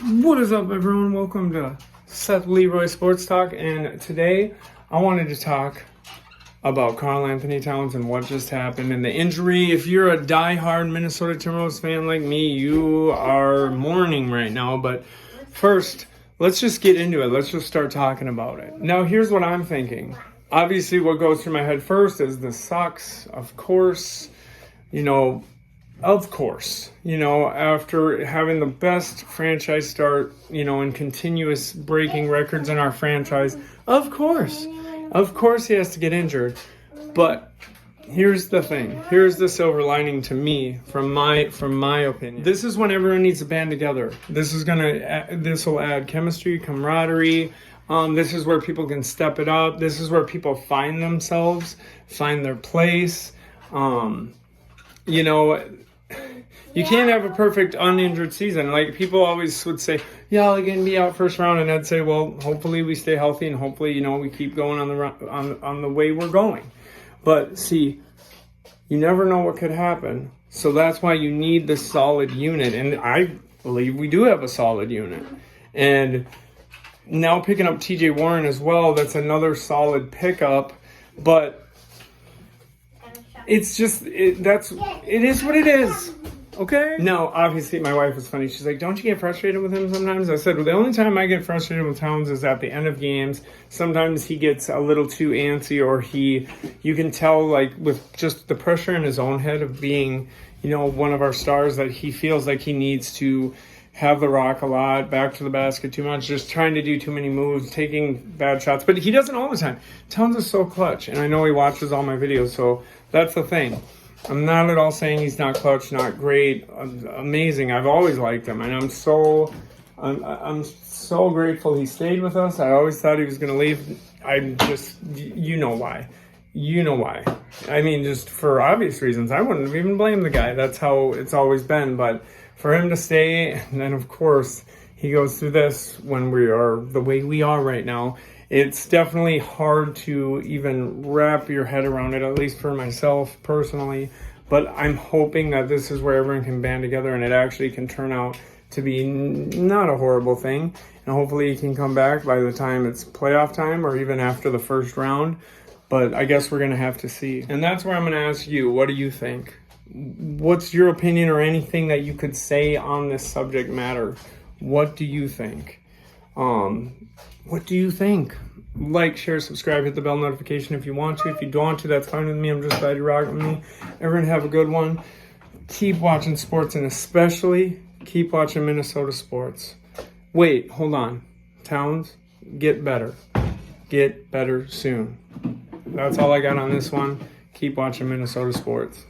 What is up, everyone? Welcome to Seth LeRoy Sports Talk, and today I wanted to talk about KARL-ANTHONY Towns and what just happened and the injury. If you're a diehard Minnesota Timberwolves fan like me, you are mourning right now, but first, let's just get into it. Let's just start talking about it. Now, here's what I'm thinking. Obviously, what goes through my head first is this sucks, of course, after having the best franchise start, and continuous breaking records in our franchise, of course he has to get injured. But here's the thing. Here's the silver lining to me, from my opinion. This is when everyone needs to band together. This will add chemistry, camaraderie. This is where people can step it up. This is where people find themselves, find their place. You can't have a perfect uninjured season. Like, people always would say, yeah, they're going to be out first round. And I'd say, well, hopefully we stay healthy and hopefully, we keep going on the way we're going. But see, you never know what could happen. So that's why you need this solid unit. And I believe we do have a solid unit. And now picking up TJ Warren as well, that's another solid pickup. But it's just, it is what it is. Okay? Now, obviously, my wife was funny. She's like, don't you get frustrated with him sometimes? I said, well, the only time I get frustrated with Towns is at the end of games. Sometimes he gets a little too antsy, or you can tell, like, with just the pressure in his own head of being, one of our stars, that he feels like he needs to have the rock a lot, back to the basket too much, just trying to do too many moves, taking bad shots. But he doesn't all the time. Towns is so clutch, and I know he watches all my videos, so that's the thing. I'm not at all saying he's not clutch, not great, amazing. I've always liked him, and I'm so grateful he stayed with us. I always thought he was going to leave. I'm just, you know why. I mean, just for obvious reasons. I wouldn't have even blamed the guy. That's how it's always been. But for him to stay, and then, of course, he goes through this when we are the way we are right now. It's definitely hard to even wrap your head around it, at least for myself personally. But I'm hoping that this is where everyone can band together and it actually can turn out to be not a horrible thing. And hopefully he can come back by the time it's playoff time or even after the first round. But I guess we're going to have to see. And that's where I'm going to ask you, what do you think? What's your opinion or anything that you could say on this subject matter? What do you think? What do you think? Like, share, subscribe, hit the bell notification if you want to. If you don't want to, that's fine with me. I'm just glad you're rocking with me. Everyone have a good one. Keep watching sports, and especially keep watching Minnesota sports. Wait, hold on. Towns, get better. Get better soon. That's all I got on this one. Keep watching Minnesota sports.